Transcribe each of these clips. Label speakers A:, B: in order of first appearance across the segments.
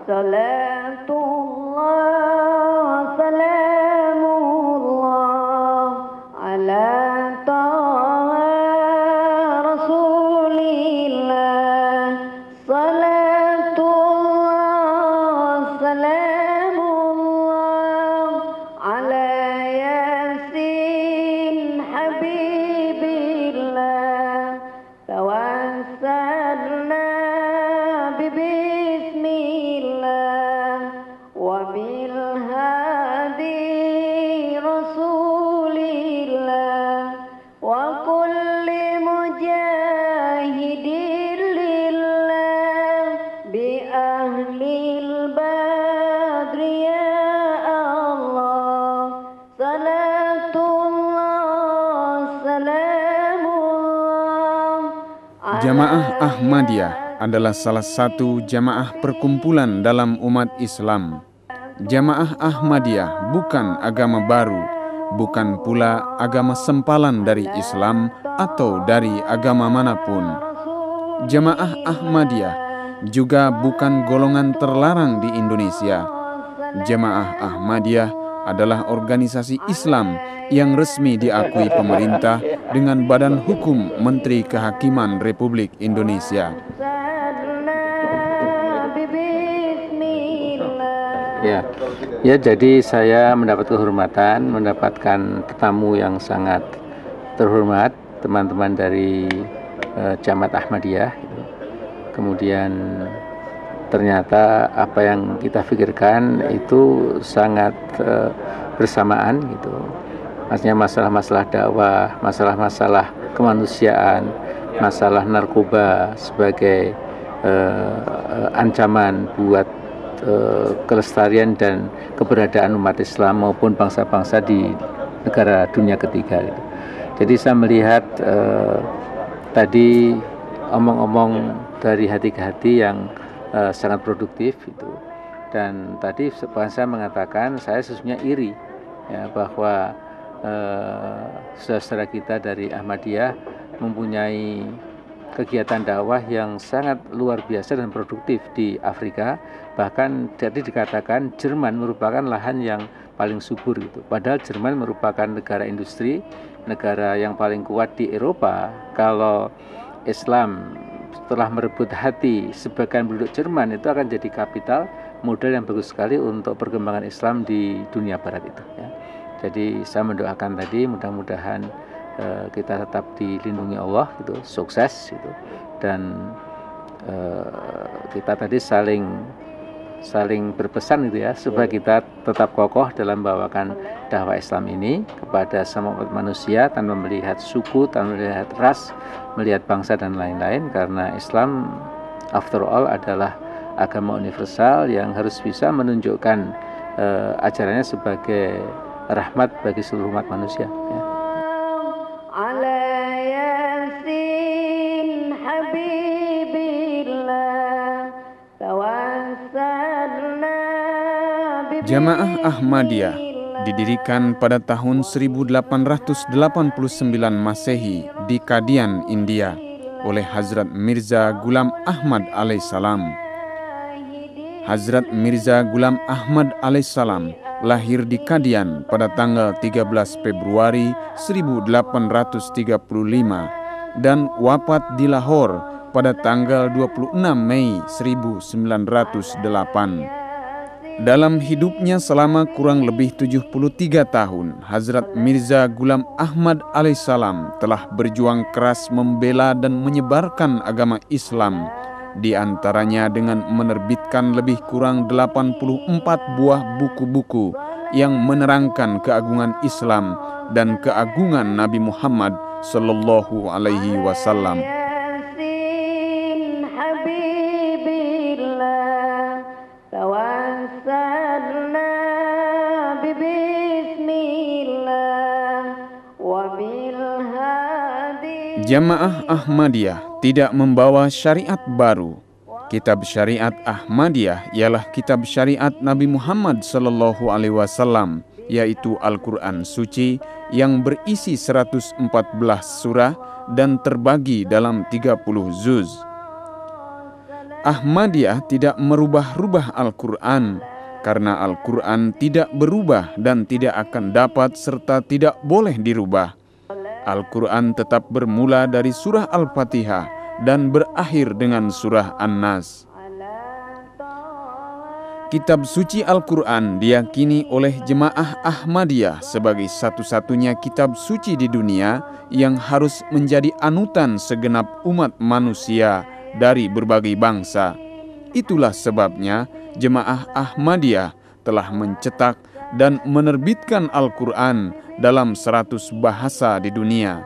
A: Salatullah salamullah ala taha rasulillah. Salatullah salamullah ala yasin habibillah. Tawassalna bismillah wa bil hadi rasulillah wa kulli mujahidin lillah bi ahlil badri ya Allah. Salatullah salamullah.
B: Jamaah Ahmadiyah adalah salah satu jamaah perkumpulan dalam umat Islam. Jamaah Ahmadiyah bukan agama baru, bukan pula agama sempalan dari Islam atau dari agama manapun. Jamaah Ahmadiyah juga bukan golongan terlarang di Indonesia. Jamaah Ahmadiyah adalah organisasi Islam yang resmi diakui pemerintah dengan Badan Hukum Menteri Kehakiman Republik Indonesia.
C: Ya, jadi saya mendapat kehormatan, mendapatkan tamu yang sangat terhormat, teman-teman dari Jamaat Ahmadiyah. Kemudian ternyata apa yang kita pikirkan itu sangat bersamaan gitu. Maksudnya masalah-masalah dakwah, masalah-masalah kemanusiaan, masalah narkoba sebagai ancaman buat kelestarian dan keberadaan umat Islam maupun bangsa-bangsa di negara dunia ketiga gitu. Jadi saya melihat tadi omong-omong dari hati ke hati yang sangat produktif itu. Dan tadi saya mengatakan saya sesungguhnya iri ya, bahwa saudara kita dari Ahmadiyah mempunyai kegiatan dakwah yang sangat luar biasa dan produktif di Afrika. Bahkan jadi dikatakan Jerman merupakan lahan yang paling subur gitu. Padahal Jerman merupakan negara industri, negara yang paling kuat di Eropa. Kalau Islam setelah merebut hati sebagian penduduk Jerman, itu akan jadi kapital modal yang bagus sekali untuk perkembangan Islam di dunia barat itu ya. Jadi saya mendoakan tadi mudah-mudahan kita tetap dilindungi Allah gitu, sukses gitu. Dan kita tadi saling berpesan gitu ya, supaya kita tetap kokoh dalam membawakan dakwah Islam ini kepada semua umat manusia tanpa melihat suku, tanpa melihat ras, melihat bangsa dan lain-lain, karena Islam after all adalah agama universal yang harus bisa menunjukkan ajarannya sebagai rahmat bagi seluruh umat manusia ya.
B: Jamaah Ahmadiyah didirikan pada tahun 1889 Masehi di Kadian, India oleh Hazrat Mirza Ghulam Ahmad alaihissalam. Hazrat Mirza Ghulam Ahmad alaihissalam lahir di Kadian pada tanggal 13 Februari 1835 dan wafat di Lahore pada tanggal 26 Mei 1908. Dalam hidupnya selama kurang lebih 73 tahun, Hazrat Mirza Ghulam Ahmad alaihissalam telah berjuang keras membela dan menyebarkan agama Islam, di antaranya dengan menerbitkan lebih kurang 84 buah buku-buku yang menerangkan keagungan Islam dan keagungan Nabi Muhammad sallallahu alaihi wasallam. Jamaah Ahmadiyah tidak membawa syariat baru. Kitab syariat Ahmadiyah ialah kitab syariat Nabi Muhammad sallallahu alaihi wasallam, yaitu Al-Quran Suci yang berisi 114 surah dan terbagi dalam 30 juz. Ahmadiyah tidak merubah-rubah Al-Quran, karena Al-Quran tidak berubah dan tidak akan dapat serta tidak boleh dirubah. Al-Quran tetap bermula dari surah Al-Fatihah dan berakhir dengan surah An-Nas. Kitab suci Al-Quran diyakini oleh jemaah Ahmadiyah sebagai satu-satunya kitab suci di dunia yang harus menjadi anutan segenap umat manusia dari berbagai bangsa. Itulah sebabnya jemaah Ahmadiyah telah mencetak dan menerbitkan Al-Quran dalam 100 bahasa di dunia,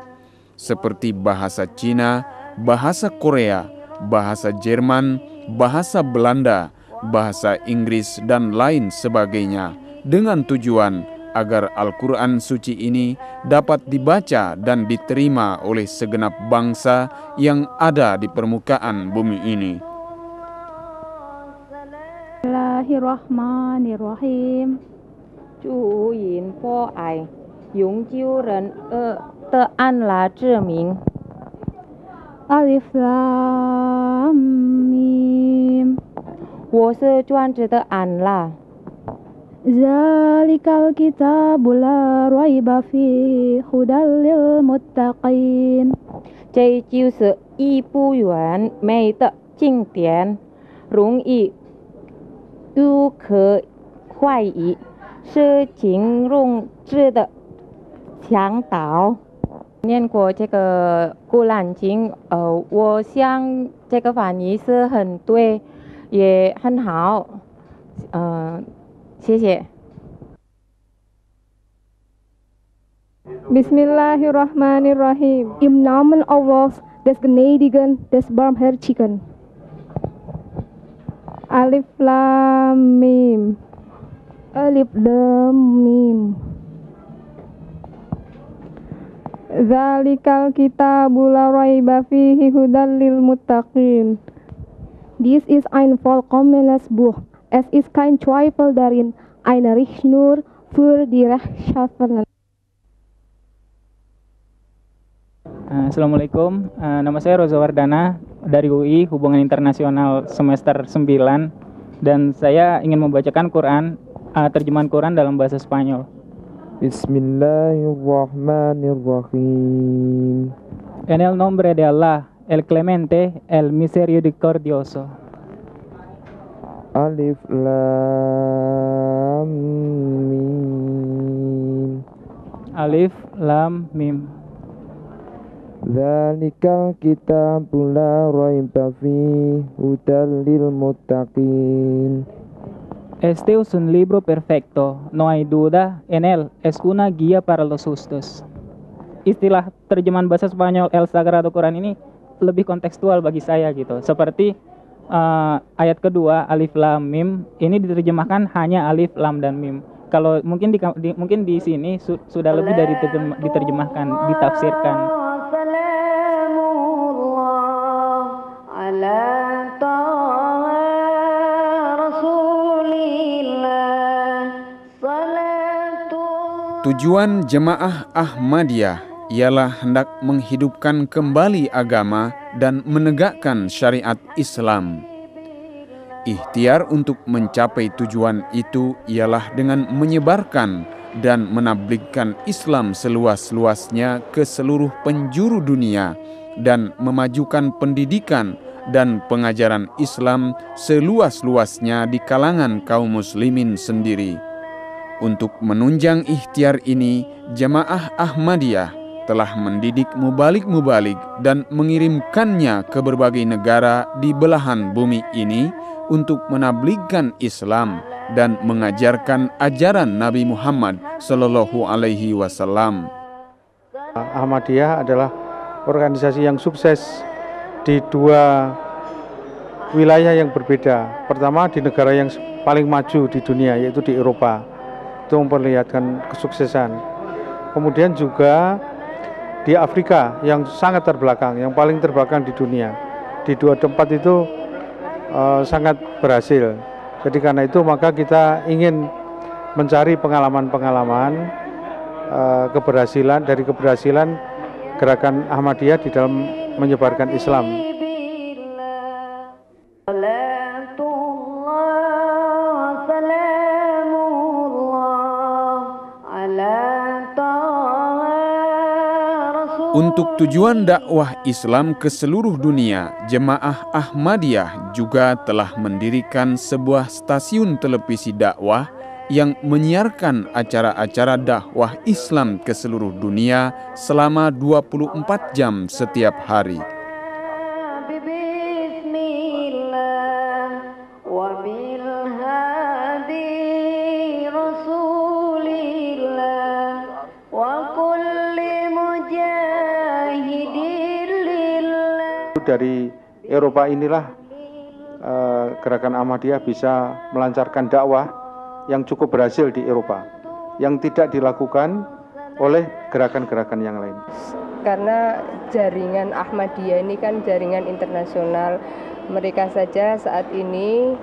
B: seperti bahasa Cina, bahasa Korea, bahasa Jerman, bahasa Belanda, bahasa Inggris, dan lain sebagainya, dengan tujuan agar Al-Quran suci ini dapat dibaca dan diterima oleh segenap bangsa yang ada di permukaan bumi ini.
D: Bismillahirrahmanirrahim. Chú yin po ai, yung jiu ren de an la zhi ming. Alif lam mim. 我是专职的安啦。Zalikal kitabul la raiba fi hudal lil muttaqin. 这就是一部完美的经典，容易不可怀疑，是金融制的向导。念过这个古兰经，我想这个翻译是很对，也很好，谢谢。
E: Bismillahirrahmanirrahim. Im Namen Allahs, des Gnädigen, des Barmherzigen. Alif Lam Mim. Alif Lam Mim. Zalikal kitabul la raiba fihi hudal lil muttaqin. Dies ist ein vollkommenes Buch. Es ist kein Zweifel darin, eine Richtschnur für die Rechtschaffenen.
F: Assalamualaikum, nama saya Roza Wardana dari UI Hubungan Internasional semester 9, dan saya ingin membacakan Quran, terjemahan Quran dalam bahasa Spanyol.
G: Bismillahirrahmanirrahim.
F: En el nombre de Allah, el Clemente, el Misericordioso.
G: Alif Lam Mim.
F: Alif Lam Mim.
G: Zalikal kitabul la raiba fihi hudal lil muttaqin.
F: Este es un libro perfecto, no hay duda en él, es una guía para los justos. Istilah terjemahan bahasa Spanyol El Sagrado Quran ini lebih kontekstual bagi saya gitu. Seperti ayat kedua Alif Lam Mim ini diterjemahkan hanya Alif Lam dan Mim. Kalau mungkin di sini sudah lebih dari diterjemahkan, ditafsirkan.
B: Tujuan jemaah Ahmadiyah ialah hendak menghidupkan kembali agama dan menegakkan syariat Islam. Ikhtiar untuk mencapai tujuan itu ialah dengan menyebarkan dan menabligkan Islam seluas-luasnya ke seluruh penjuru dunia dan memajukan pendidikan dan pengajaran Islam seluas-luasnya di kalangan kaum muslimin sendiri. Untuk menunjang ikhtiar ini, jemaah Ahmadiyah telah mendidik mubalik-mubalik dan mengirimkannya ke berbagai negara di belahan bumi ini untuk menabligkan Islam dan mengajarkan ajaran Nabi Muhammad Sallallahu Alaihi Wasallam.
H: Ahmadiyah adalah organisasi yang sukses di dua wilayah yang berbeda. Pertama di negara yang paling maju di dunia, yaitu di Eropa. Itu memperlihatkan kesuksesan. Kemudian juga di Afrika yang sangat terbelakang, yang paling terbelakang di dunia. Di dua tempat itu sangat berhasil. Jadi karena itu maka kita ingin mencari pengalaman-pengalaman keberhasilan gerakan Ahmadiyah di dalam menyebarkan Islam.
B: Untuk tujuan dakwah Islam ke seluruh dunia, Jemaah Ahmadiyah juga telah mendirikan sebuah stasiun televisi dakwah yang menyiarkan acara-acara dakwah Islam ke seluruh dunia selama 24 jam setiap hari.
H: Dari Eropa inilah Gerakan Ahmadiyah bisa melancarkan dakwah yang cukup berhasil di Eropa, yang tidak dilakukan oleh gerakan-gerakan yang lain.
I: Karena jaringan Ahmadiyah ini kan jaringan internasional, mereka saja saat ini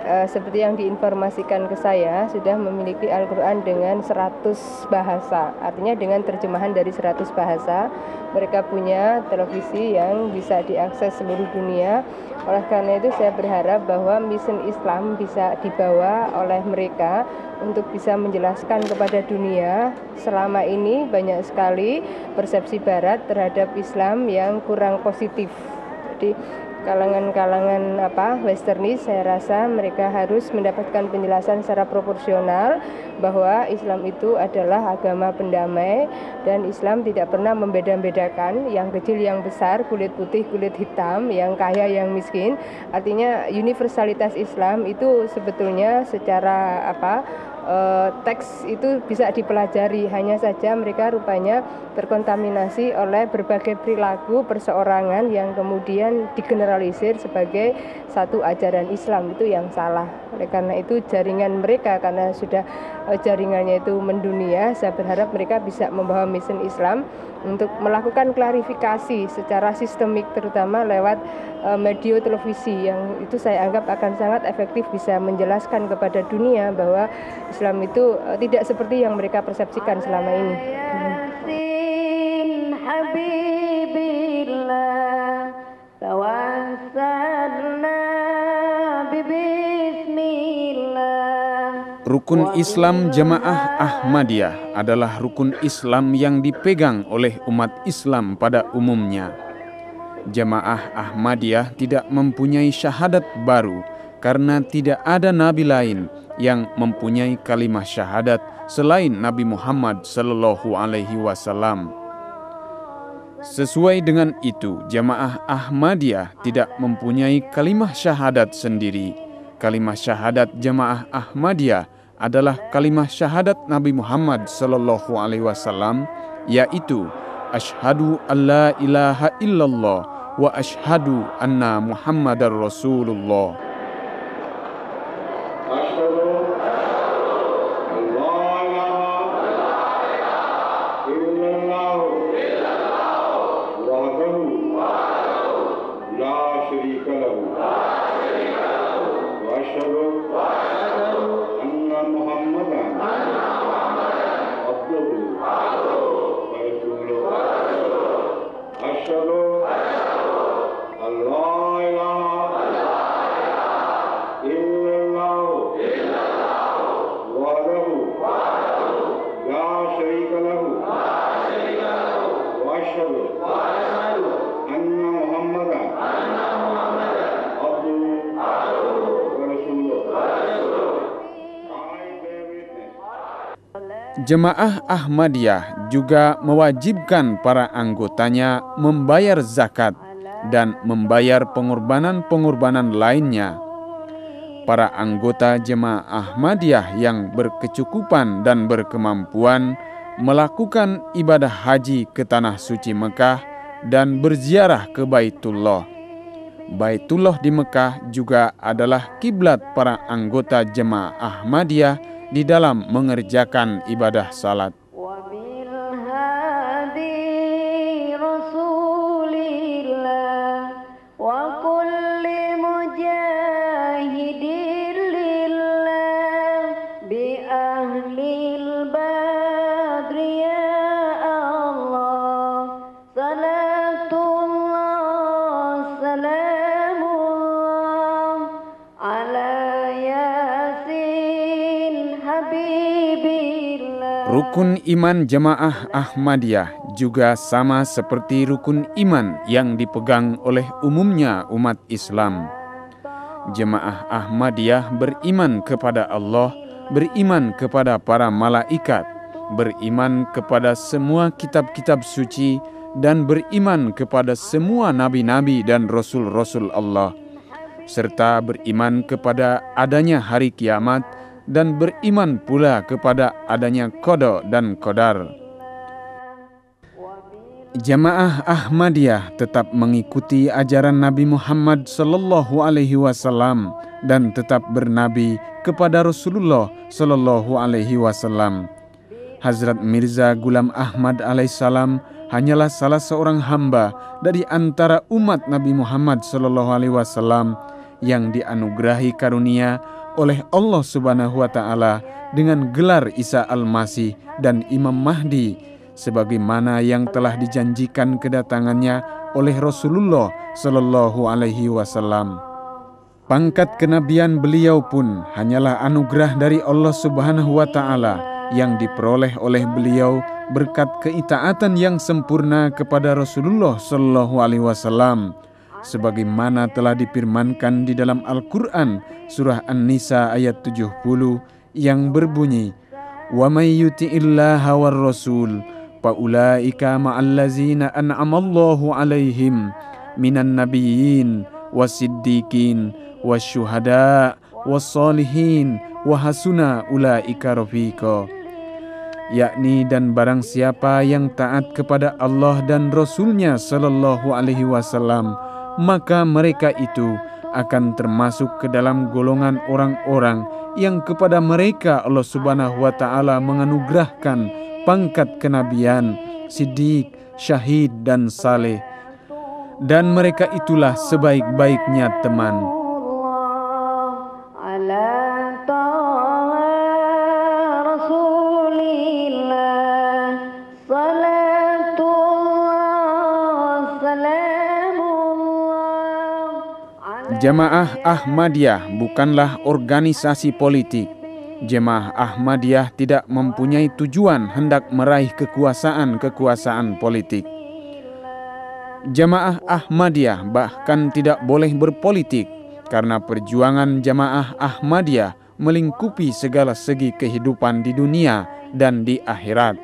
I: seperti yang diinformasikan ke saya sudah memiliki Al-Quran dengan 100 bahasa, artinya dengan terjemahan dari 100 bahasa. Mereka punya televisi yang bisa diakses seluruh dunia. Oleh karena itu saya berharap bahwa mission Islam bisa dibawa oleh mereka untuk bisa menjelaskan kepada dunia. Selama ini banyak sekali persepsi Barat terhadap Islam yang kurang positif. Jadi kalangan-kalangan Westernis, saya rasa mereka harus mendapatkan penjelasan secara proporsional bahwa Islam itu adalah agama pendamai dan Islam tidak pernah membeda-bedakan yang kecil yang besar, kulit putih kulit hitam, yang kaya yang miskin. Artinya universalitas Islam itu sebetulnya secara teks itu bisa dipelajari, hanya saja mereka rupanya terkontaminasi oleh berbagai perilaku perseorangan yang kemudian digeneralisir sebagai satu ajaran Islam, itu yang salah. Oleh karena itu jaringan mereka, karena sudah jaringannya itu mendunia, saya berharap mereka bisa membawa mission Islam untuk melakukan klarifikasi secara sistemik, terutama lewat media televisi, yang itu saya anggap akan sangat efektif bisa menjelaskan kepada dunia bahwa Islam itu tidak seperti yang mereka persepsikan selama ini.
B: Rukun Islam Jamaah Ahmadiyah adalah rukun Islam yang dipegang oleh umat Islam pada umumnya. Jamaah Ahmadiyah tidak mempunyai syahadat baru karena tidak ada nabi lain yang mempunyai kalimat syahadat selain Nabi Muhammad sallallahu alaihi wasallam. Sesuai dengan itu, Jamaah Ahmadiyah tidak mempunyai kalimat syahadat sendiri. Kalimat syahadat Jamaah Ahmadiyah adalah kalimat syahadat Nabi Muhammad sallallahu alaihi wasallam, yaitu asyhadu alla ilaha illallah wa asyhadu anna Muhammadar Rasulullah. Jemaah Ahmadiyah juga mewajibkan para anggotanya membayar zakat dan membayar pengorbanan-pengorbanan lainnya. Para anggota Jemaah Ahmadiyah yang berkecukupan dan berkemampuan melakukan ibadah haji ke Tanah Suci Mekah dan berziarah ke Baitullah. Baitullah di Mekah juga adalah kiblat para anggota Jemaah Ahmadiyah di dalam mengerjakan ibadah salat. Rukun iman jamaah Ahmadiyah juga sama seperti rukun iman yang dipegang oleh umumnya umat Islam. Jemaah Ahmadiyah beriman kepada Allah, beriman kepada para malaikat, beriman kepada semua kitab-kitab suci, dan beriman kepada semua nabi-nabi dan rasul-rasul Allah, serta beriman kepada adanya hari kiamat, dan beriman pula kepada adanya qada dan qadar. Jamaah Ahmadiyah tetap mengikuti ajaran Nabi Muhammad sallallahu alaihi wasallam dan tetap bernabi kepada Rasulullah sallallahu alaihi wasallam. Hazrat Mirza Ghulam Ahmad alaihissalam hanyalah salah seorang hamba dari antara umat Nabi Muhammad sallallahu alaihi wasallam yang dianugerahi karunia oleh Allah Subhanahu wa taala dengan gelar Isa Al-Masih dan Imam Mahdi, sebagaimana yang telah dijanjikan kedatangannya oleh Rasulullah sallallahu alaihi wasallam. Pangkat kenabian beliau pun hanyalah anugerah dari Allah Subhanahu wa taala yang diperoleh oleh beliau berkat keitaatan yang sempurna kepada Rasulullah sallallahu alaihi wasallam, sebagaimana telah difirmankan di dalam Al-Quran surah An-Nisa ayat 70 yang berbunyi, "Wa may yuti'illaha war rasul fa ulaika ma'allazina an'amallahu 'alaihim minan nabiyyin wasiddiqin wasyuhada wassalihin wa hasuna ulaika rafiqa." Yakni, dan barang siapa yang taat kepada Allah dan Rasulnya sallallahu alaihi wasallam, maka mereka itu akan termasuk ke dalam golongan orang-orang yang kepada mereka Allah Subhanahu wa taala menganugerahkan pangkat kenabian, siddiq, syahid dan saleh. Dan mereka itulah sebaik-baiknya teman. Jamaah Ahmadiyah bukanlah organisasi politik. Jemaah Ahmadiyah tidak mempunyai tujuan hendak meraih kekuasaan politik. Jamaah Ahmadiyah bahkan tidak boleh berpolitik, karena perjuangan jamaah Ahmadiyah melingkupi segala segi kehidupan di dunia dan di akhirat.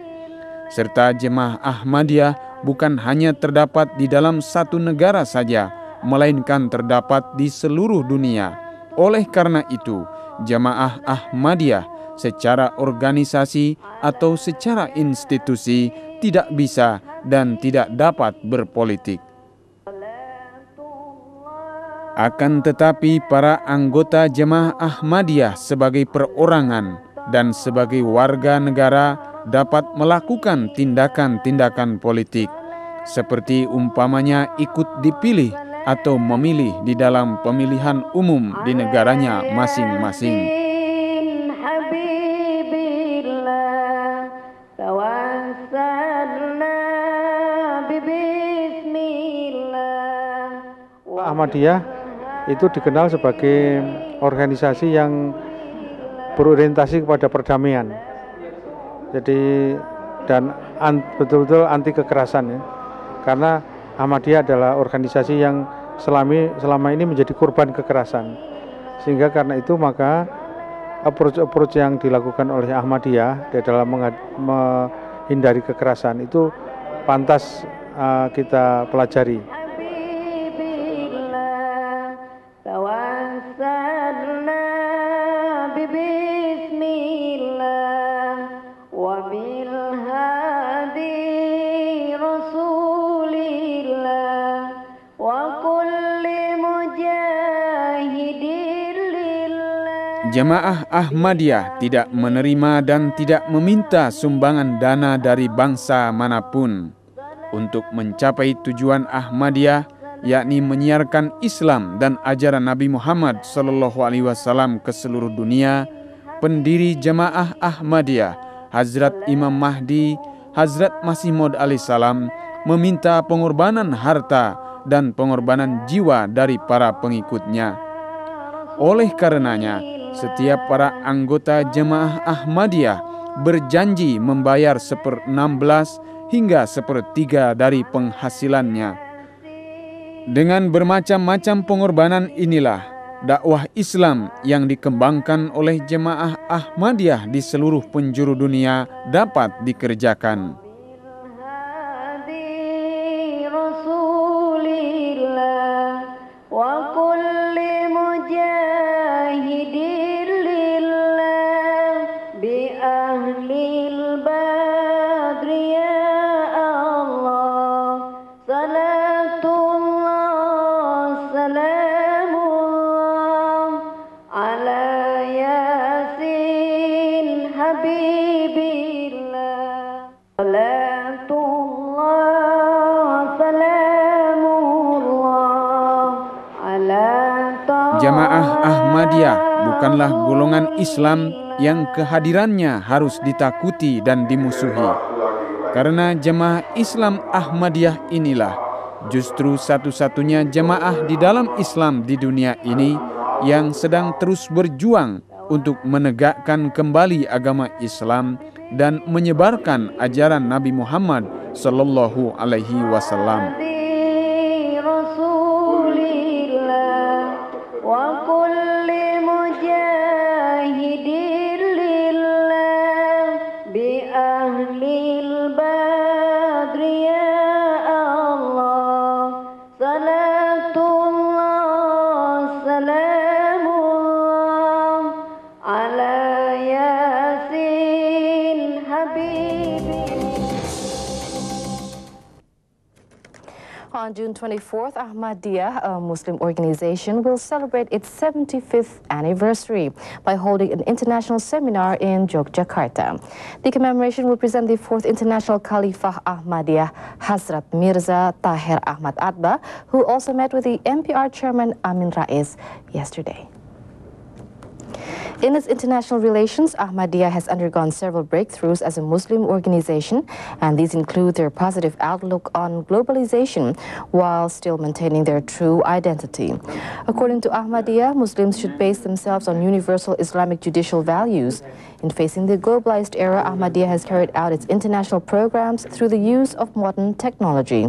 B: Serta jemaah Ahmadiyah bukan hanya terdapat di dalam satu negara saja, melainkan terdapat di seluruh dunia. Oleh karena itu, jamaah Ahmadiyah secara organisasi atau secara institusi tidak bisa dan tidak dapat berpolitik. Akan tetapi para anggota jamaah Ahmadiyah sebagai perorangan dan sebagai warga negara dapat melakukan tindakan-tindakan politik, seperti umpamanya ikut dipilih atau memilih di dalam pemilihan umum di negaranya masing-masing.
H: Ahmadiyah itu dikenal sebagai organisasi yang berorientasi kepada perdamaian. Jadi dan betul-betul anti kekerasan ya. Karena Ahmadiyah adalah organisasi yang selama ini menjadi korban kekerasan, sehingga karena itu maka approach yang dilakukan oleh Ahmadiyah di dalam menghindari kekerasan itu pantas kita pelajari.
B: Jamaah Ahmadiyah tidak menerima dan tidak meminta sumbangan dana dari bangsa manapun. Untuk mencapai tujuan Ahmadiyah, yakni menyiarkan Islam dan ajaran Nabi Muhammad SAW ke seluruh dunia, pendiri Jamaah Ahmadiyah, Hazrat Imam Mahdi, Hazrat Masih Maud alaihissalam, meminta pengorbanan harta dan pengorbanan jiwa dari para pengikutnya. Oleh karenanya, setiap para anggota Jamaah Ahmadiyah berjanji membayar 1/16 hingga 1/3 dari penghasilannya. Dengan bermacam-macam pengorbanan inilah dakwah Islam yang dikembangkan oleh jemaah Ahmadiyah di seluruh penjuru dunia dapat dikerjakan. Jamaah Ahmadiyah bukanlah golongan Islam yang kehadirannya harus ditakuti dan dimusuhi. Karena jamaah Islam Ahmadiyah inilah justru satu-satunya jamaah di dalam Islam di dunia ini yang sedang terus berjuang untuk menegakkan kembali agama Islam dan menyebarkan ajaran Nabi Muhammad sallallahu alaihi wasallam.
J: On June 24th, Ahmadiyah, a Muslim organization, will celebrate its 75th anniversary by holding an international seminar in Yogyakarta. The commemoration will present the 4th International Khalifah Ahmadiyah, Hazrat Mirza Tahir Ahmad Atba, who also met with the MPR chairman Amin Rais yesterday. In its international relations, Ahmadiyya has undergone several breakthroughs as a Muslim organization, and these include their positive outlook on globalization while still maintaining their true identity. According to Ahmadiyya, Muslims should base themselves on universal Islamic judicial values. In facing the globalized era, Ahmadiyya has carried out its international programs through the use of modern technology.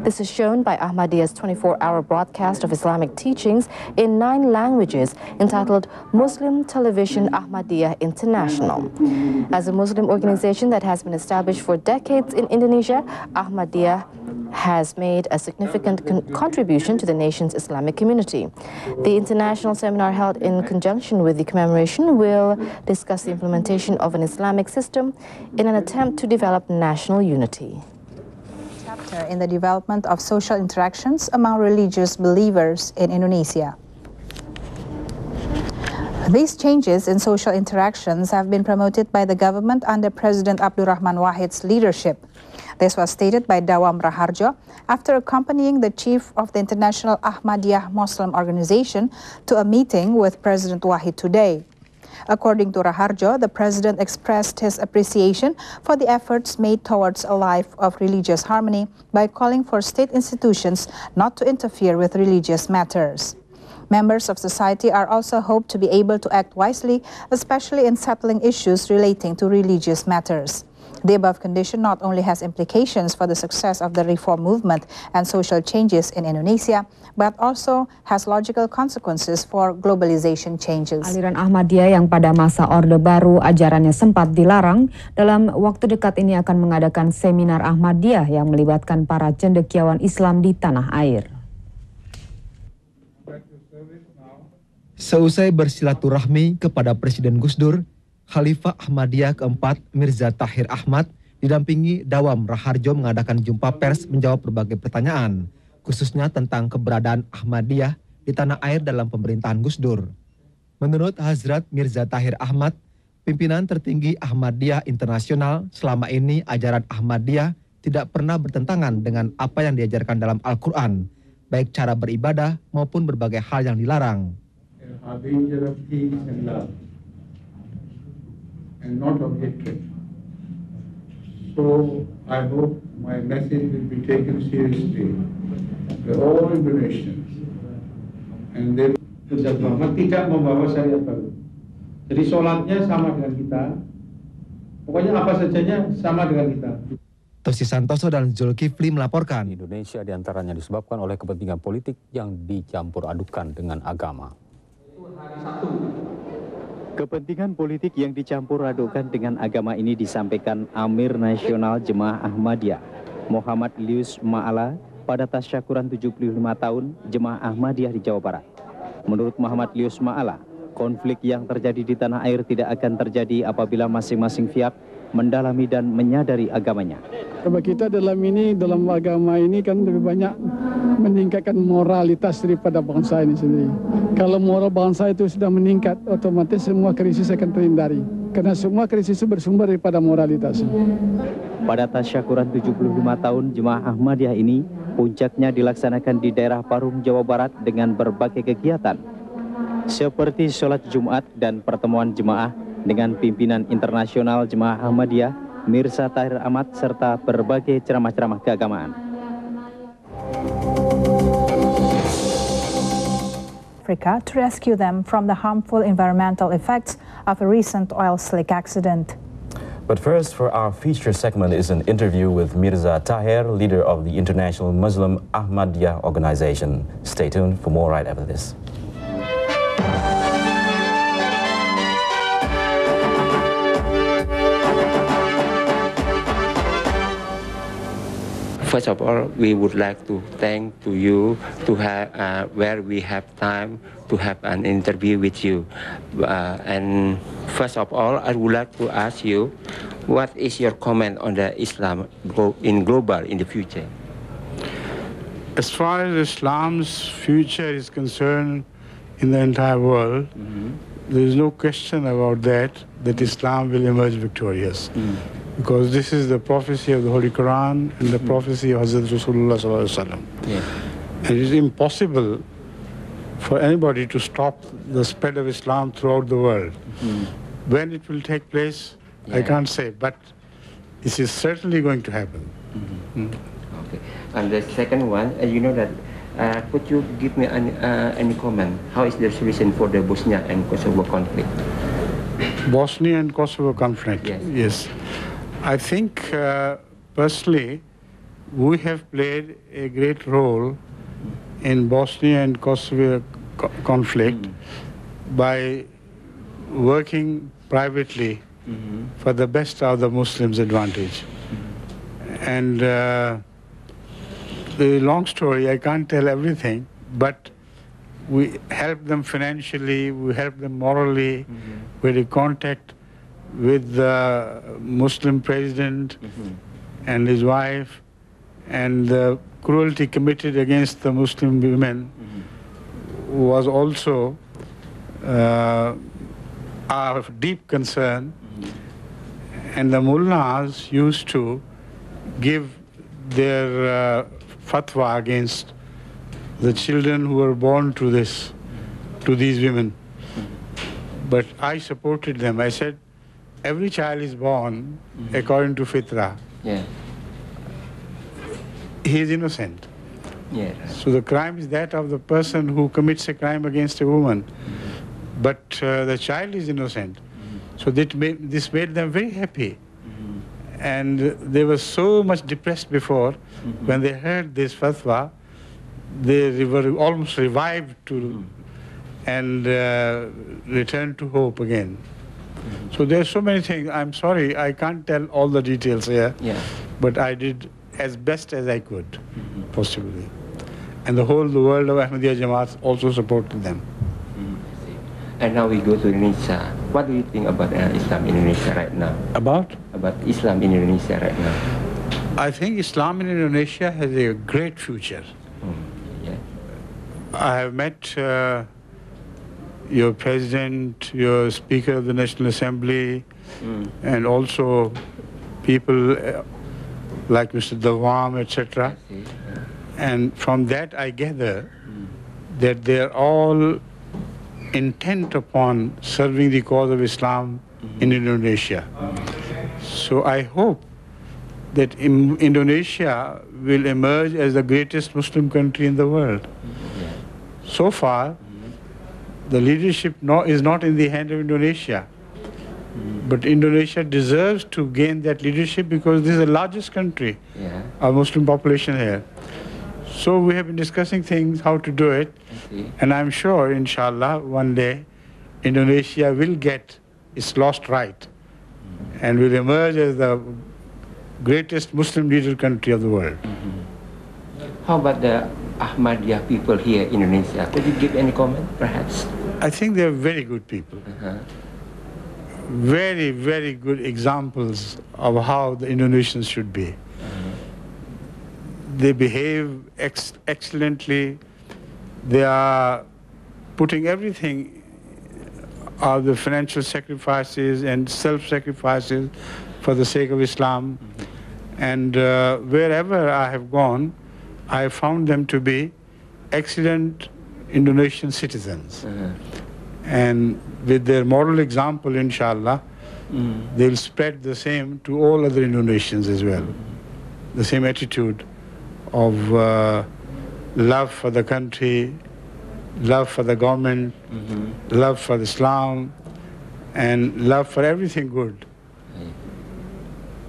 J: This is shown by Ahmadiyya's 24-hour broadcast of Islamic teachings in 9 languages entitled Muslim Television Ahmadiyya International. As a Muslim organization that has been established for decades in Indonesia, Ahmadiyya has made a significant contribution to the nation's Islamic community. The international seminar held in conjunction with the commemoration will discuss the implementation of an Islamic system in an attempt to develop national unity.
K: Chapter in the development of social interactions among religious believers in Indonesia. These changes in social interactions have been promoted by the government under President Abdurrahman Wahid's leadership. This was stated by Dawam Raharjo after accompanying the chief of the International Ahmadiyah Muslim Organization to a meeting with President Wahid today. According to Raharjo, the president expressed his appreciation for the efforts made towards a life of religious harmony by calling for state institutions not to interfere with religious matters. Members of society are also hoped to be able to act wisely, especially in settling issues relating to religious matters. The above condition not only has implications for the success of the reform movement and social changes in Indonesia, but also has logical consequences for globalization changes.
L: Aliran Ahmadiyah yang pada masa Orde Baru ajarannya sempat dilarang, dalam waktu dekat ini akan mengadakan seminar Ahmadiyah yang melibatkan para cendekiawan Islam di tanah air.
M: Seusai bersilaturahmi kepada Presiden Gus Dur, Khalifah Ahmadiyah keempat Mirza Tahir Ahmad didampingi Dawam Raharjo mengadakan jumpa pers menjawab berbagai pertanyaan, khususnya tentang keberadaan Ahmadiyah di tanah air dalam pemerintahan Gus Dur. Menurut Hazrat Mirza Tahir Ahmad, pimpinan tertinggi Ahmadiyah Internasional, selama ini ajaran Ahmadiyah tidak pernah bertentangan dengan apa yang diajarkan dalam Al-Quran, baik cara beribadah maupun berbagai hal yang dilarang.
N: And not of hatred. So I hope my message will be taken seriously by all Indonesians, and they tidak membawa syariat baru. Jadi sholatnya sama dengan kita,
H: Pokoknya apa sajanya sama dengan kita.
M: Tosi Santoso dan Zulkifli melaporkan.
O: Indonesia diantaranya disebabkan oleh kepentingan politik yang dicampur adukan dengan agama.
P: Kepentingan politik yang dicampur adukan dengan agama ini disampaikan Amir Nasional Jemaah Ahmadiyah Muhammad Lius Ma'ala pada tasyakuran 75 tahun Jemaah Ahmadiyah di Jawa Barat. Menurut Muhammad Lius Ma'ala, konflik yang terjadi di tanah air tidak akan terjadi apabila masing-masing pihak mendalami dan menyadari agamanya.
Q: Kalau kita dalam agama ini kan lebih banyak meningkatkan moralitas daripada bangsa ini sendiri. Kalau moral bangsa itu sudah meningkat, otomatis semua krisis akan terhindari. Karena semua krisis itu bersumber daripada moralitas.
P: Pada tasyakuran 75 tahun Jemaah Ahmadiyah ini, puncaknya dilaksanakan di daerah Parung, Jawa Barat dengan berbagai kegiatan, seperti sholat Jumat dan pertemuan jemaah dengan pimpinan internasional Jemaah Ahmadiyah, Mirza Tahir Ahmad, serta berbagai ceramah-ceramah keagamaan.
K: Africa to rescue them from the harmful environmental effects of a recent oil slick accident.
R: But first, for our feature segment is an interview with Mirza Tahir, leader of the International Muslim Ahmadiyya Organization. Stay tuned for more right after this.
S: First of all, we would like to thank to you to have where we have time to have an interview with you. And first of all, I would like to ask you, what is your comment on the Islam in global in the future?
N: As far as Islam's future is concerned in the entire world, there is no question about that Islam will emerge victorious. Because this is the prophecy of the Holy Quran and the prophecy of Hazrat Rasulullah Sallallahu Alaihi Wasallam. And it is impossible for anybody to stop the spread of Islam throughout the world. When it will take place, I can't say, but this is certainly going to happen.
S: Okay. And the second one, you know that, could you give me any comment? How is the solution for the Bosnia and Kosovo conflict?
N: Bosnia and Kosovo conflict? Yes. I think, personally, we have played a great role in Bosnia and Kosovo conflict by working privately for the best of the Muslims' advantage. And the long story, I can't tell everything, but we help them financially, we help them morally, we had contact with the Muslim president and his wife, and the cruelty committed against the Muslim women was also our deep concern. And the mullahs used to give their fatwa against the children who were born to these women. But I supported them. I said, every child is born according to fitrah. He is innocent. So the crime is that of the person who commits a crime against a woman. But the child is innocent. So this made them very happy. And they were so much depressed before. When they heard this fatwa, they were almost revived to and returned to hope again. So there are so many things. I'm sorry, I can't tell all the details here. But I did as best as I could, possibly. And the world of Ahmadiyya Jamaat also supported them.
S: And now we go to Indonesia. What do you think about Islam in Indonesia right now?
N: About
S: Islam in Indonesia right now.
N: I think Islam in Indonesia has a great future. I have met your president, your Speaker of the National Assembly, and also people like Mr. Dawam, etc. And from that I gather that they're all intent upon serving the cause of Islam in Indonesia. So I hope that Indonesia will emerge as the greatest Muslim country in the world. So far, the leadership is not in the hand of Indonesia, But Indonesia deserves to gain that leadership because this is the largest country, our Muslim population here. So we have been discussing things, how to do it, and I'm sure, inshallah, one day Indonesia will get its lost right and will emerge as the greatest Muslim leader country of the world.
S: How about the Ahmadiyya people here in Indonesia? Could you give any comment, perhaps?
N: I think they're very good people. Very, very good examples of how the Indonesians should be. They behave excellently. They are putting everything of the financial sacrifices and self-sacrifices for the sake of Islam. And wherever I have gone, I have found them to be excellent Indonesian citizens. And with their moral example, inshallah, they'll spread the same to all other Indonesians as well. The same attitude of love for the country, love for the government, love for Islam, and love for everything good.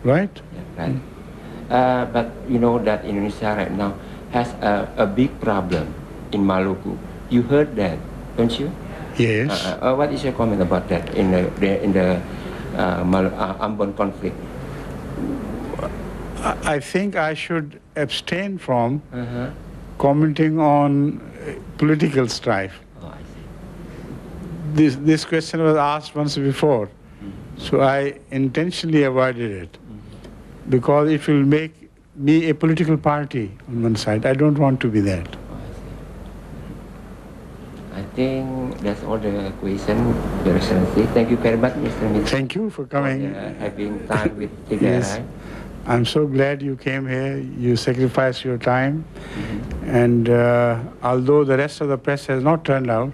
N: Right?
S: Right. But you know that Indonesia right now has a big problem in Maluku. You heard that, don't you?
N: Yes.
S: What is your comment about that in the Ambon conflict?
N: I think I should abstain from commenting on political strife. This question was asked once before, so I intentionally avoided it because it will make me a political party on one side. I don't want to be that.
S: I think that's all the questions, Your Excellency. Thank you very much, Mr. Minister.
N: Thank you for coming.
S: Having time with TVRI.
N: Yes. I'm so glad you came here. You sacrificed your time. And although the rest of the press has not turned out,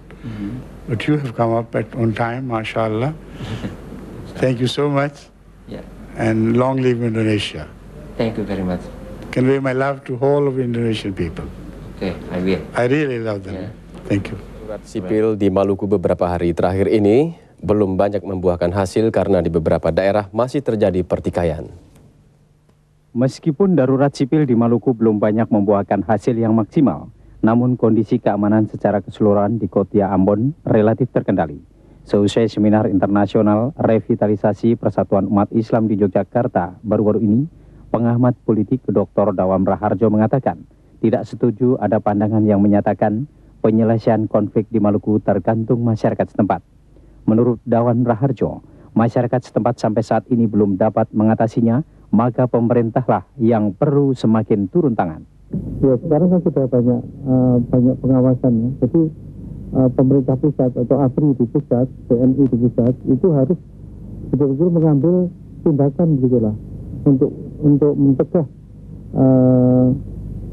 N: but you have come up on time, mashallah. Thank you so much.
S: Yeah.
N: And long live Indonesia.
S: Thank you very much.
N: Convey my love to all of Indonesian people.
S: Okay, I will.
N: I really love them. Thank you.
T: Sipil di Maluku beberapa hari terakhir ini belum banyak membuahkan hasil karena di beberapa daerah masih terjadi pertikaian.
P: Meskipun darurat sipil di Maluku belum banyak membuahkan hasil yang maksimal, namun kondisi keamanan secara keseluruhan di Kota Ambon relatif terkendali. Seusai seminar internasional revitalisasi Persatuan Umat Islam di Yogyakarta baru-baru ini, pengamat politik Dr. Dawam Raharjo mengatakan tidak setuju ada pandangan yang menyatakan penyelesaian konflik di Maluku tergantung masyarakat setempat. Menurut Dawam Raharjo, masyarakat setempat sampai saat ini belum dapat mengatasinya, maka pemerintahlah yang perlu semakin turun tangan.
U: Ya, sekarang kan sudah banyak pengawasan ya. Jadi pemerintah pusat atau ABRI di pusat, TNI di pusat itu harus betul-betul mengambil tindakan begitulah untuk mencegah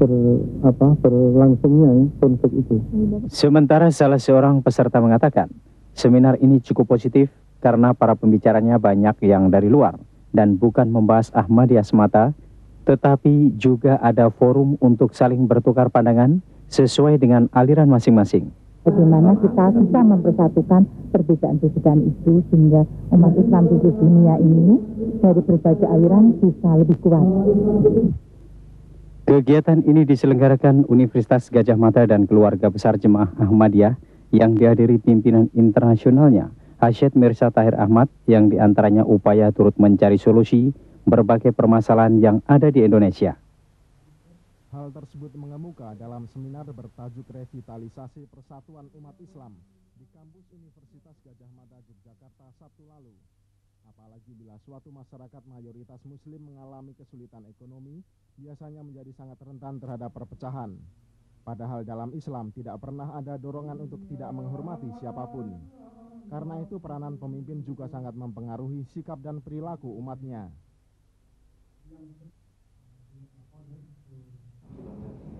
U: berlangsungnya ya, konflik itu.
P: Sementara salah seorang peserta mengatakan, seminar ini cukup positif karena para pembicaranya banyak yang dari luar dan bukan membahas Ahmadiyah semata, tetapi juga ada forum untuk saling bertukar pandangan sesuai dengan aliran masing-masing.
V: Bagaimana kita bisa mempersatukan perbedaan-perbedaan itu sehingga umat Islam di dunia ini dari berbagai aliran bisa lebih kuat.
P: Kegiatan ini diselenggarakan Universitas Gadjah Mada dan keluarga besar Jemaah Ahmadiyah yang dihadiri pimpinan internasionalnya Hasyid Mirza Tahir Ahmad, yang diantaranya upaya turut mencari solusi berbagai permasalahan yang ada di Indonesia.
W: Hal tersebut mengemuka dalam seminar bertajuk Revitalisasi Persatuan Umat Islam di kampus Universitas Gadjah Mada Yogyakarta Sabtu lalu. Apalagi bila suatu masyarakat mayoritas Muslim mengalami kesulitan ekonomi, biasanya menjadi sangat rentan terhadap perpecahan. Padahal dalam Islam tidak pernah ada dorongan untuk tidak menghormati siapapun. Karena itu peranan pemimpin juga sangat mempengaruhi sikap dan perilaku umatnya.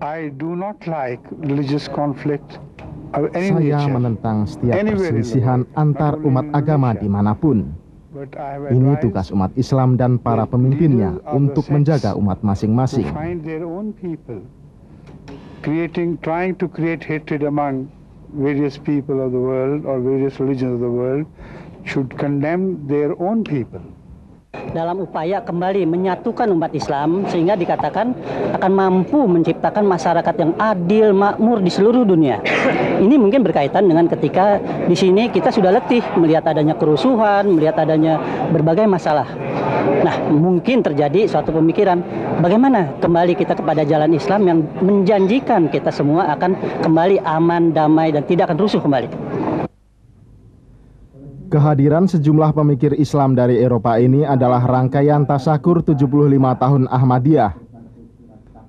N: I do not like religious conflict of any nature.
W: Saya menentang setiap perselisihan antar umat agama dimanapun. Ini tugas umat Islam dan para pemimpinnya untuk menjaga umat masing-masing.
N: Trying to create hatred among various people of the world or various religions of the world, should condemn their own people.
A: Dalam upaya kembali menyatukan umat Islam sehingga dikatakan akan mampu menciptakan masyarakat yang adil, makmur di seluruh dunia. Ini mungkin berkaitan dengan ketika di sini kita sudah letih melihat adanya kerusuhan, melihat adanya berbagai masalah. Nah, mungkin terjadi suatu pemikiran bagaimana kembali kita kepada jalan Islam yang menjanjikan kita semua akan kembali aman, damai, dan tidak akan rusuh kembali.
W: Kehadiran sejumlah pemikir Islam dari Eropa ini adalah rangkaian tasakur 75 tahun Ahmadiyah.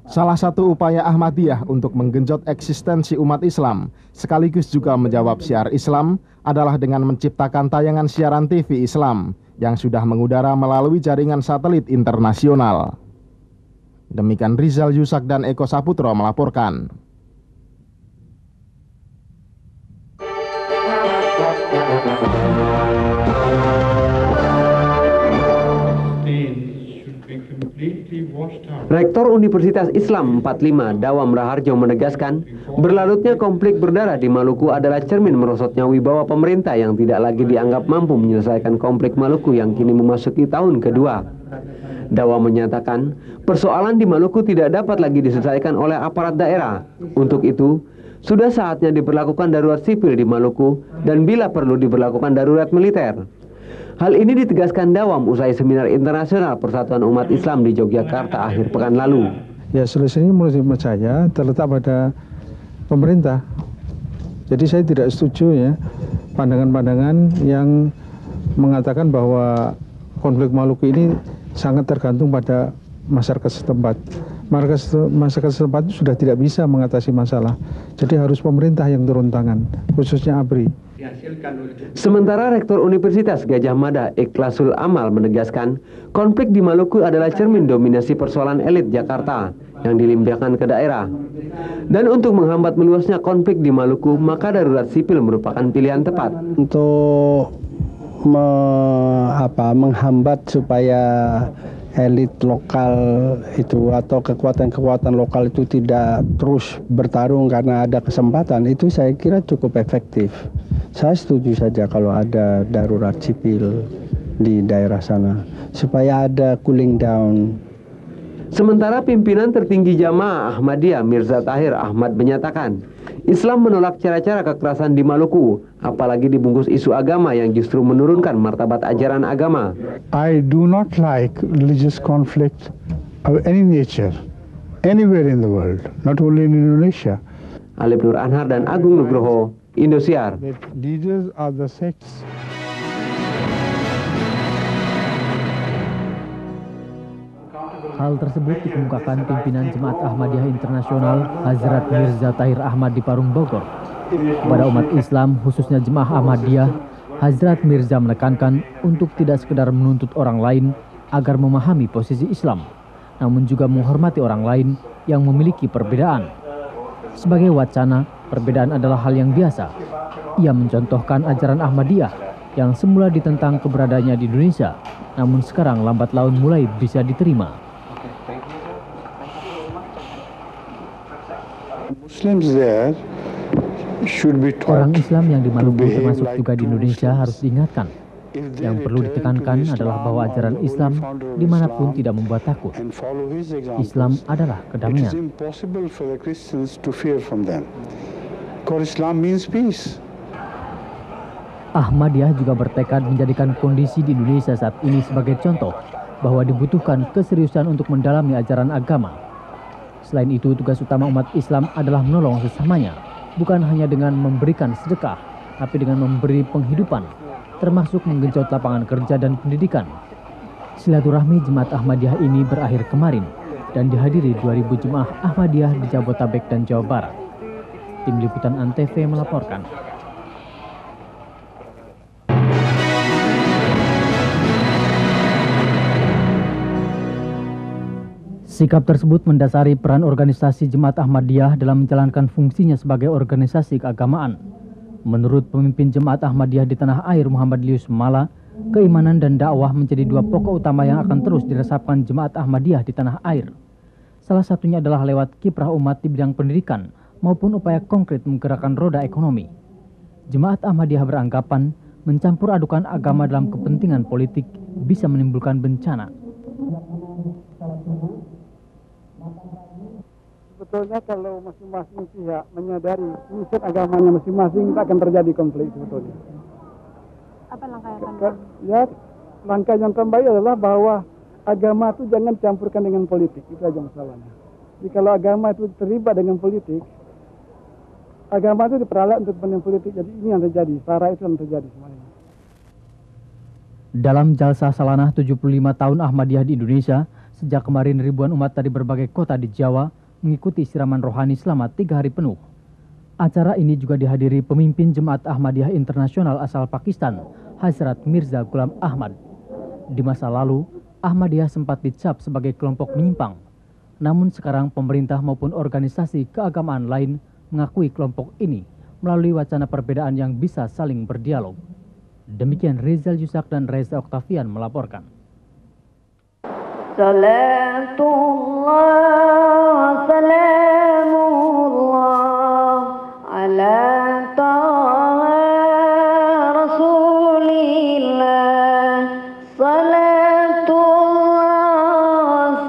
W: Salah satu upaya Ahmadiyah untuk menggenjot eksistensi umat Islam, sekaligus juga menjawab syiar Islam, adalah dengan menciptakan tayangan siaran TV Islam yang sudah mengudara melalui jaringan satelit internasional. Demikian Rizal Yusak dan Eko Saputro melaporkan.
C: Rektor Universitas Islam 45 Dawam Raharjo menegaskan, berlarutnya konflik berdarah di Maluku adalah cermin merosotnya wibawa pemerintah yang tidak lagi dianggap mampu menyelesaikan konflik Maluku yang kini memasuki tahun kedua. Dawam menyatakan, persoalan di Maluku tidak dapat lagi diselesaikan oleh aparat daerah. Untuk itu, sudah saatnya diberlakukan darurat sipil di Maluku dan bila perlu diberlakukan darurat militer. Hal ini ditegaskan Dawam usai seminar internasional Persatuan Umat Islam di Yogyakarta akhir pekan lalu.
Q: Ya, solusinya menurut saya terletak pada pemerintah. Jadi saya tidak setuju ya pandangan-pandangan yang mengatakan bahwa konflik Maluku ini sangat tergantung pada masyarakat setempat. Masyarakat setempat itu sudah tidak bisa mengatasi masalah. Jadi harus pemerintah yang turun tangan, khususnya ABRI.
C: Sementara Rektor Universitas Gajah Mada Ikhlasul Amal menegaskan, konflik di Maluku adalah cermin dominasi persoalan elit Jakarta yang dilimpahkan ke daerah. Dan untuk menghambat meluasnya konflik di Maluku, maka darurat sipil merupakan pilihan tepat.
U: Untuk menghambat supaya elit lokal itu atau kekuatan-kekuatan lokal itu tidak terus bertarung karena ada kesempatan, itu saya kira cukup efektif. Saya setuju saja kalau ada darurat sipil di daerah sana supaya ada cooling down.
C: Sementara pimpinan tertinggi Jamaah Ahmadiyah Mirza Tahir Ahmad menyatakan, Islam menolak cara-cara kekerasan di Maluku, apalagi dibungkus isu agama yang justru menurunkan martabat ajaran agama.
N: I do not like religious conflict of any nature, anywhere in the world, not only in Indonesia.
C: Alif Nur Anhar dan Agung Nugroho, Indosiar.
N: Leaders of the sects.
D: Hal tersebut dikemukakan pimpinan Jemaat Ahmadiyah Internasional Hazrat Mirza Tahir Ahmad di Parung Bogor. Kepada umat Islam, khususnya Jemaah Ahmadiyah, Hazrat Mirza menekankan untuk tidak sekedar menuntut orang lain agar memahami posisi Islam, namun juga menghormati orang lain yang memiliki perbedaan. Sebagai wacana, perbedaan adalah hal yang biasa. Ia mencontohkan ajaran Ahmadiyah yang semula ditentang keberadaannya di Indonesia, namun sekarang lambat laun mulai bisa diterima. Orang Islam yang di Maluku termasuk juga di Indonesia harus diingatkan. Yang perlu ditekankan adalah bahwa ajaran Islam dimanapun tidak membuat takut. Islam adalah kedamaian. Ahmadiyah juga bertekad menjadikan kondisi di Indonesia saat ini sebagai contoh bahwa dibutuhkan keseriusan untuk mendalami ajaran agama. Selain itu, tugas utama umat Islam adalah menolong sesamanya, bukan hanya dengan memberikan sedekah, tapi dengan memberi penghidupan, termasuk menggenjot lapangan kerja dan pendidikan. Silaturahmi Jemaat Ahmadiyah ini berakhir kemarin dan dihadiri 2000 jemaah Ahmadiyah di Jabotabek dan Jawa Barat. Tim Liputan Antv melaporkan. Sikap tersebut mendasari peran organisasi Jemaat Ahmadiyah dalam menjalankan fungsinya sebagai organisasi keagamaan. Menurut pemimpin Jemaat Ahmadiyah di tanah air Muhammad Lius Mala, keimanan dan dakwah menjadi dua pokok utama yang akan terus diresapkan Jemaat Ahmadiyah di tanah air. Salah satunya adalah lewat kiprah umat di bidang pendidikan maupun upaya konkret menggerakkan roda ekonomi. Jemaat Ahmadiyah beranggapan mencampur adukan agama dalam kepentingan politik bisa menimbulkan bencana.
Q: Sebetulnya kalau masing-masing pihak menyadari prinsip agamanya masing-masing, tak akan terjadi konflik sebetulnya.
V: Apa langkah yang akan
Q: Ya, langkah yang terbaik adalah bahwa agama itu jangan campurkan dengan politik, itu aja masalahnya. Jadi kalau agama itu terlibat dengan politik, agama itu diperalat untuk kepentingan politik, jadi ini yang terjadi, sara itu yang terjadi semuanya.
D: Dalam jalsa salanah 75 tahun Ahmadiyah di Indonesia, sejak kemarin ribuan umat dari berbagai kota di Jawa mengikuti siraman rohani selama 3 hari penuh. Acara ini juga dihadiri pemimpin Jemaat Ahmadiyah Internasional asal Pakistan, Hazrat Mirza Ghulam Ahmad. Di masa lalu, Ahmadiyah sempat dicap sebagai kelompok menyimpang. Namun sekarang pemerintah maupun organisasi keagamaan lain mengakui kelompok ini melalui wacana perbedaan yang bisa saling berdialog. Demikian Rizal Yusak dan Reza Oktavian melaporkan.
E: Salatullah salamullah ala ta'a rasulillah. Salatullah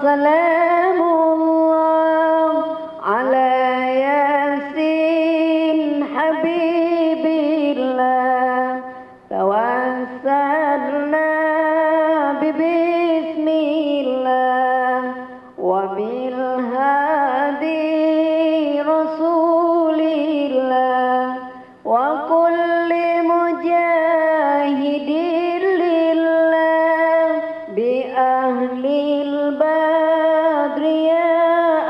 E: salamullah ala yasin habibillah. Tawassalna bismillah wa bil hadi rasulillah wa kulli mujahidin lillah bi ahlil badri ya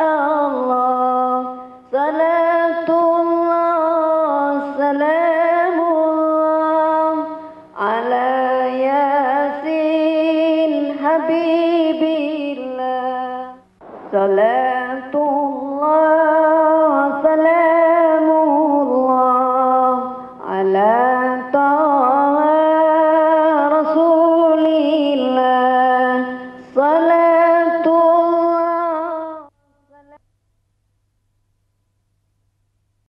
E: Allah. Salatullah salamullah ala yasin habibillah. Salatullah